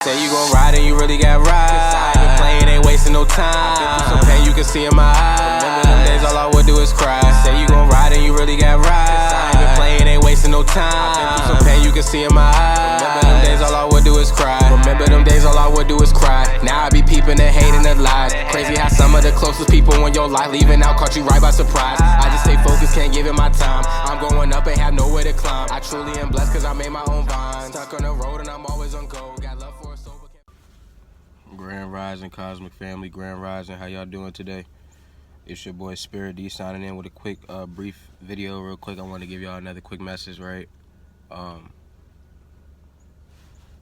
Say you gon' ride and you really got ride. Been playing, ain't wasting no time. Been through some pain, you can see in my eyes. Remember them days, all I would do is cry. Say you gon' ride and you really got ride. Been playing, ain't wasting no time. Been through some pain, you can see in my eyes. Remember them days, all I would do is cry. Remember them days, all I would do is cry. Now I be peeping and hating the lies. Crazy how some of the closest people in your life leaving out caught you right by surprise. I just stay focused, can't give it my time. I'm going up and have nowhere to climb. I truly am blessed cause I made my own vine. Stuck on the road and I'm always on go. Got love for a sober. Grand Rising, Cosmic Family, Grand Rising, how y'all doing today? It's your boy Spirit D signing in with a quick, brief video real quick. I want to give y'all another quick message, right?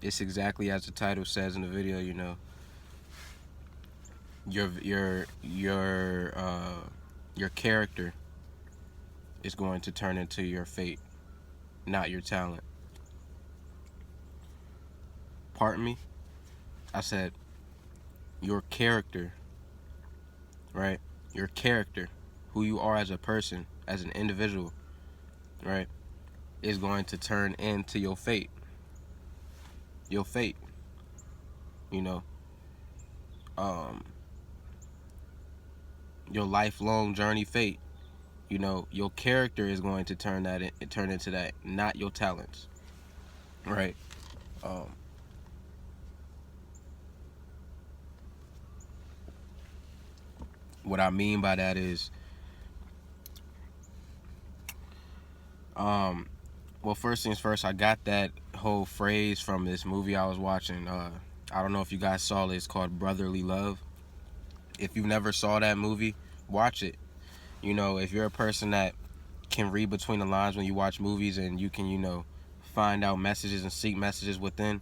It's exactly as the title says in the video, you know. Your character is going to turn into your fate, not your talent. Pardon me? I said your character, right? Your character, who you are as a person, as an individual, right, is going to turn into your fate. Your fate, you know. Your lifelong journey fate, you know. Your character is going to turn into that, not your talents, right? What I mean by that is, well, first things first, I got that whole phrase from this movie I was watching. I don't know if you guys saw it. It's called Brotherly Love. If you never saw that movie, watch it. You know, if you're a person that can read between the lines when you watch movies, and you can, you know, find out messages and seek messages within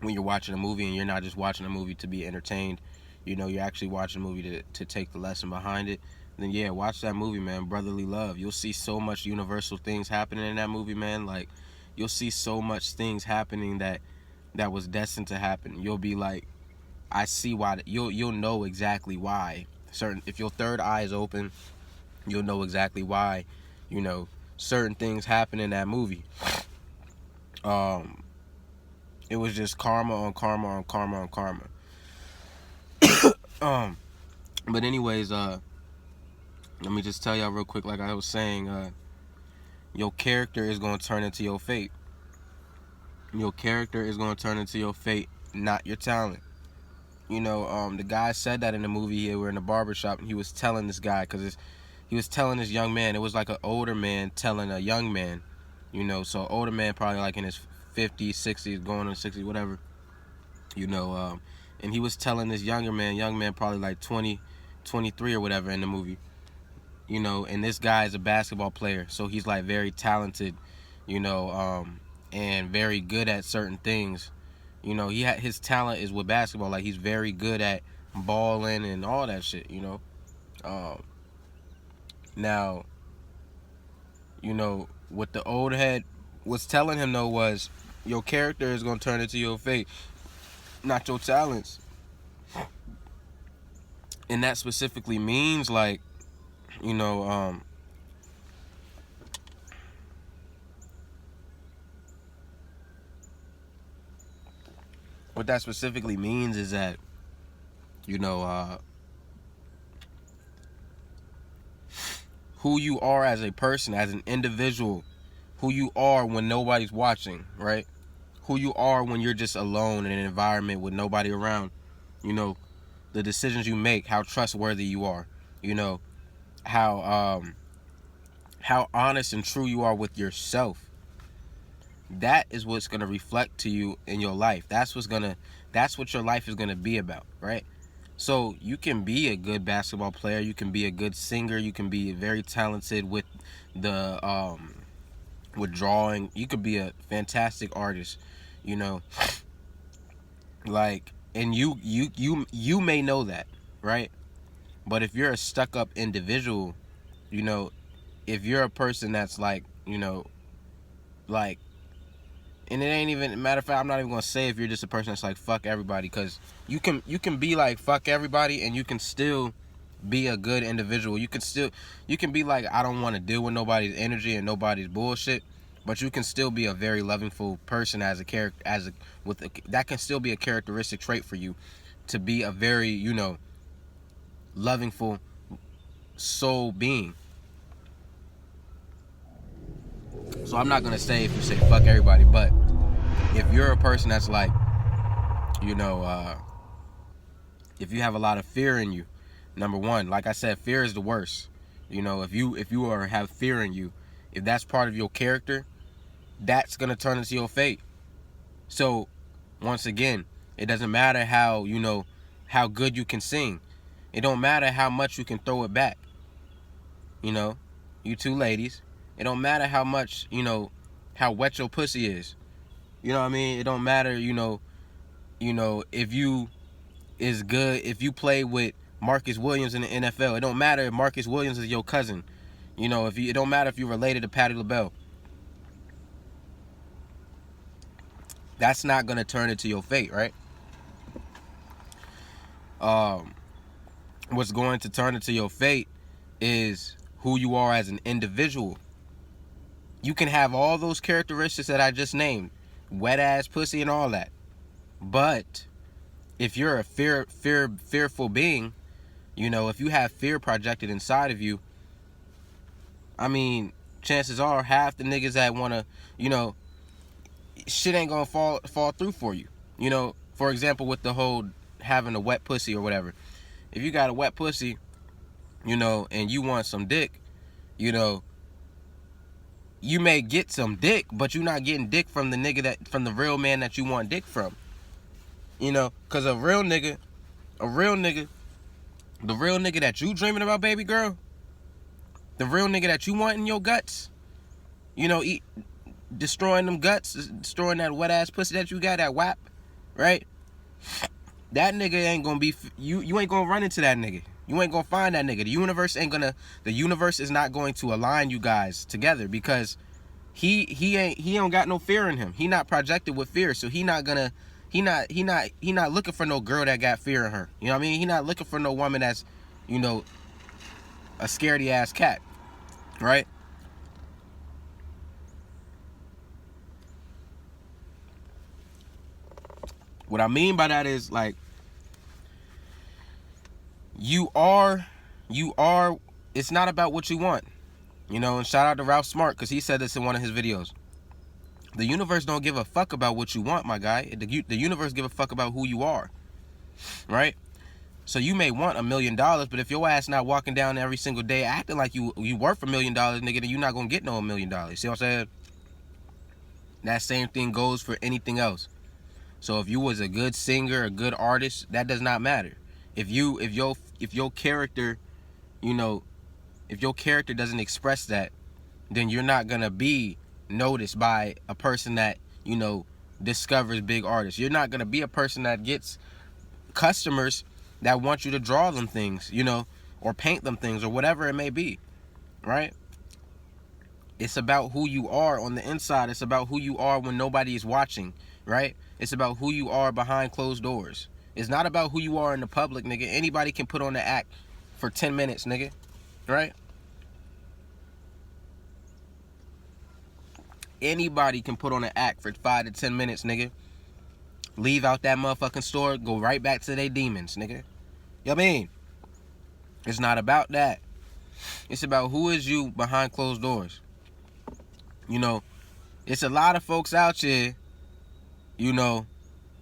when you're watching a movie, and you're not just watching a movie to be entertained, you know, you're actually watching a movie to take the lesson behind it, then yeah, watch that movie, man. Brotherly Love. You'll see so much universal things happening in that movie, man. Like, you'll see so much things happening that was destined to happen. You'll be like, I see why. You'll know exactly why. If your third eye is open, you'll know exactly why, you know, certain things happen in that movie. It was just karma on karma on karma on karma. But anyways, let me just tell y'all real quick, like I was saying, your character is going to turn into your fate. Your character is going to turn into your fate, not your talent. You know, the guy said that in the movie here. We're in the barbershop, and he was telling this guy, because he was telling this young man. It was like an older man telling a young man, you know, so older man probably like in his 50s, 60s, going on 60s, whatever, you know, and he was telling this young man probably like 20, 23 or whatever in the movie, you know, and this guy is a basketball player, so he's like very talented, you know, and very good at certain things. You know, his talent is with basketball. Like, he's very good at balling and all that shit, you know. Now, you know, what the old head was telling him, though, was your character is going to turn into your fate, not your talents. And that specifically means, like, you know, what that specifically means is that, you know, who you are as a person, as an individual, who you are when nobody's watching, right? Who you are when you're just alone in an environment with nobody around, you know, the decisions you make, how trustworthy you are, you know, how honest and true you are with yourself. That is what's going to reflect to you in your life. That's what your life is going to be about, right? So you can be a good basketball player, you can be a good singer, you can be very talented with the with drawing, you could be a fantastic artist, you know, like, and you may know that, right? But if you're a stuck-up individual, you know, if you're a person that's like, you know, like, and it ain't even, matter of fact, I'm not even gonna say if you're just a person that's like fuck everybody, because you can be like fuck everybody and you can still be a good individual. You can be like, I don't want to deal with nobody's energy and nobody's bullshit, but you can still be a very lovingful person as a character, that can still be a characteristic trait for you, to be a very, you know, lovingful soul being. So I'm not gonna say if you say fuck everybody, but if you're a person that's like, you know, if you have a lot of fear in you, number one, like I said, fear is the worst. You know, if you have fear in you, if that's part of your character, that's gonna turn into your fate. So once again, it doesn't matter how, you know, how good you can sing. It don't matter how much you can throw it back. You know, you two ladies, it don't matter how much, you know, how wet your pussy is. You know what I mean? It don't matter, you know, if you is good, if you play with Marcus Williams in the NFL, it don't matter if Marcus Williams is your cousin. You know, it don't matter if you're related to Patti LaBelle. That's not gonna turn into your fate, right? What's going to turn into your fate is who you are as an individual. You can have all those characteristics that I just named, wet ass pussy and all that, but if you're a fearful being, you know, if you have fear projected inside of you, I mean, chances are half the niggas that wanna, you know, shit ain't gonna fall through for you. You know, for example, with the whole having a wet pussy or whatever. If you got a wet pussy, you know, and you want some dick, you know, you may get some dick, but you're not getting dick from from the real man that you want dick from. You know, cause the real nigga that you dreaming about, baby girl, the real nigga that you want in your guts, you know, destroying them guts, destroying that wet ass pussy that you got, that WAP, right? That nigga ain't gonna be, you ain't gonna run into that nigga. You ain't gonna find that nigga. The universe is not going to align you guys together, because he don't got no fear in him. He not projected with fear, so he not looking for no girl that got fear in her. You know what I mean? He not looking for no woman that's, you know, a scaredy ass cat, right? What I mean by that is, like, you are, it's not about what you want. You know, and shout out to Ralph Smart, because he said this in one of his videos. The universe don't give a fuck about what you want, my guy. The universe give a fuck about who you are, right? So you may want $1 million, but if your ass not walking down every single day acting like you worth $1 million, nigga, then you're not gonna get no $1 million. See what I'm saying? That same thing goes for anything else. So if you was a good singer, a good artist, that does not matter. If your character, you know, if your character doesn't express that, then you're not gonna be noticed by a person that, you know, discovers big artists. You're not gonna be a person that gets customers that want you to draw them things, you know, or paint them things, or whatever it may be, right? It's about who you are on the inside. It's about who you are when nobody is watching, right? It's about who you are behind closed doors. It's not about who you are in the public, nigga. Anybody can put on the act for 10 minutes, nigga, right? Anybody can put on an act for 5 to 10 minutes, nigga. Leave out that motherfucking store, go right back to their demons, nigga. You know what I mean? It's not about that. It's about who is you behind closed doors. You know, it's a lot of folks out here, you know,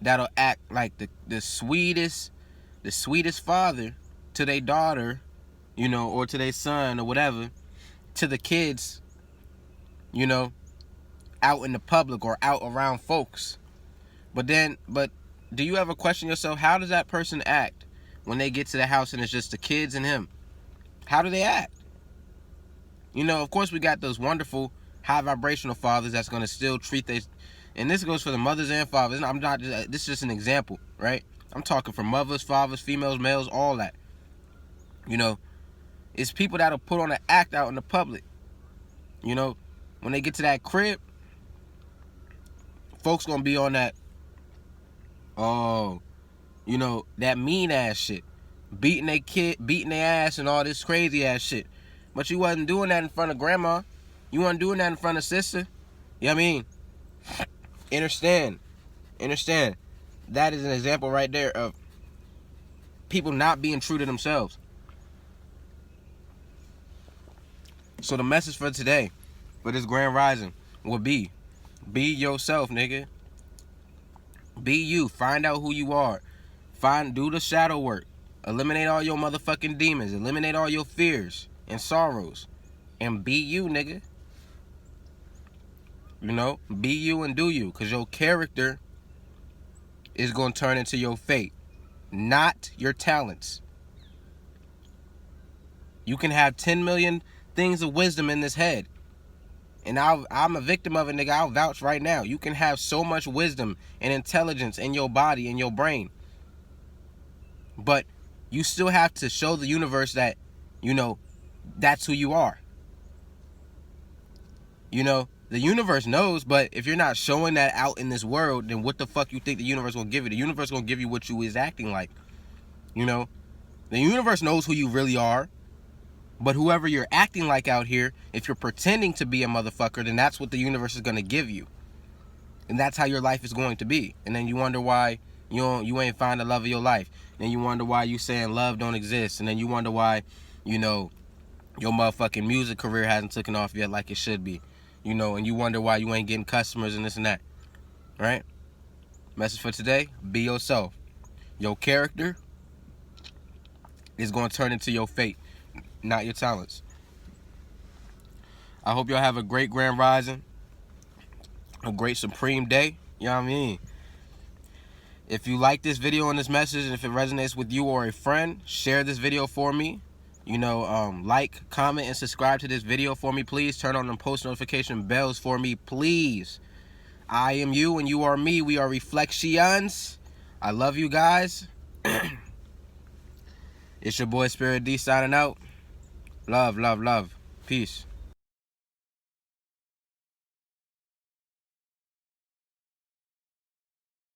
that'll act like the sweetest father to their daughter, you know, or to their son or whatever, to the kids, you know, out in the public or out around folks. But do you ever question yourself, how does that person act when they get to the house and it's just the kids and him? How do they act? You know, of course we got those wonderful high vibrational fathers that's going to still treat their, and this goes for the mothers and fathers. This is just an example, right? I'm talking for mothers, fathers, females, males, all that. You know, it's people that'll put on an act out in the public. You know, when they get to that crib, folks gonna be on that, oh, you know, that mean ass shit, beating their kid, beating their ass and all this crazy ass shit. But you wasn't doing that in front of grandma. You wasn't doing that in front of sister. You know You know what I mean? Understand. That is an example right there of people not being true to themselves. So the message for today, for this grand rising, will be yourself, nigga. Be you. Find out who you are. Do the shadow work. Eliminate all your motherfucking demons. Eliminate all your fears and sorrows. And be you, nigga. You know? Be you and do you. Because your character is going to turn into your fate. Not your talents. You can have 10 million things of wisdom in this head. And I'm a victim of it, nigga. I'll vouch right now. You can have so much wisdom and intelligence in your body, in your brain. But you still have to show the universe that, you know, that's who you are. You know, the universe knows, but if you're not showing that out in this world, then what the fuck you think the universe will give you? The universe gonna give you what you is acting like. You know, the universe knows who you really are. But whoever you're acting like out here, if you're pretending to be a motherfucker, then that's what the universe is gonna give you. And that's how your life is going to be. And then you wonder why you ain't find the love of your life. Then you wonder why you saying love don't exist. And then you wonder why, you know, your motherfucking music career hasn't taken off yet like it should be. You know, and you wonder why you ain't getting customers and this and that. Right? Message for today, be yourself. Your character is going to turn into your fate, not your talents. I hope y'all have a great grand rising. A great supreme day. You know what I mean? If you like this video and this message, and if it resonates with you or a friend, share this video for me. You know, like, comment, and subscribe to this video for me, please. Turn on the post notification bells for me, please. I am you and you are me. We are reflections. I love you guys. It's your boy Spirit D signing out. Love, love, love. Peace.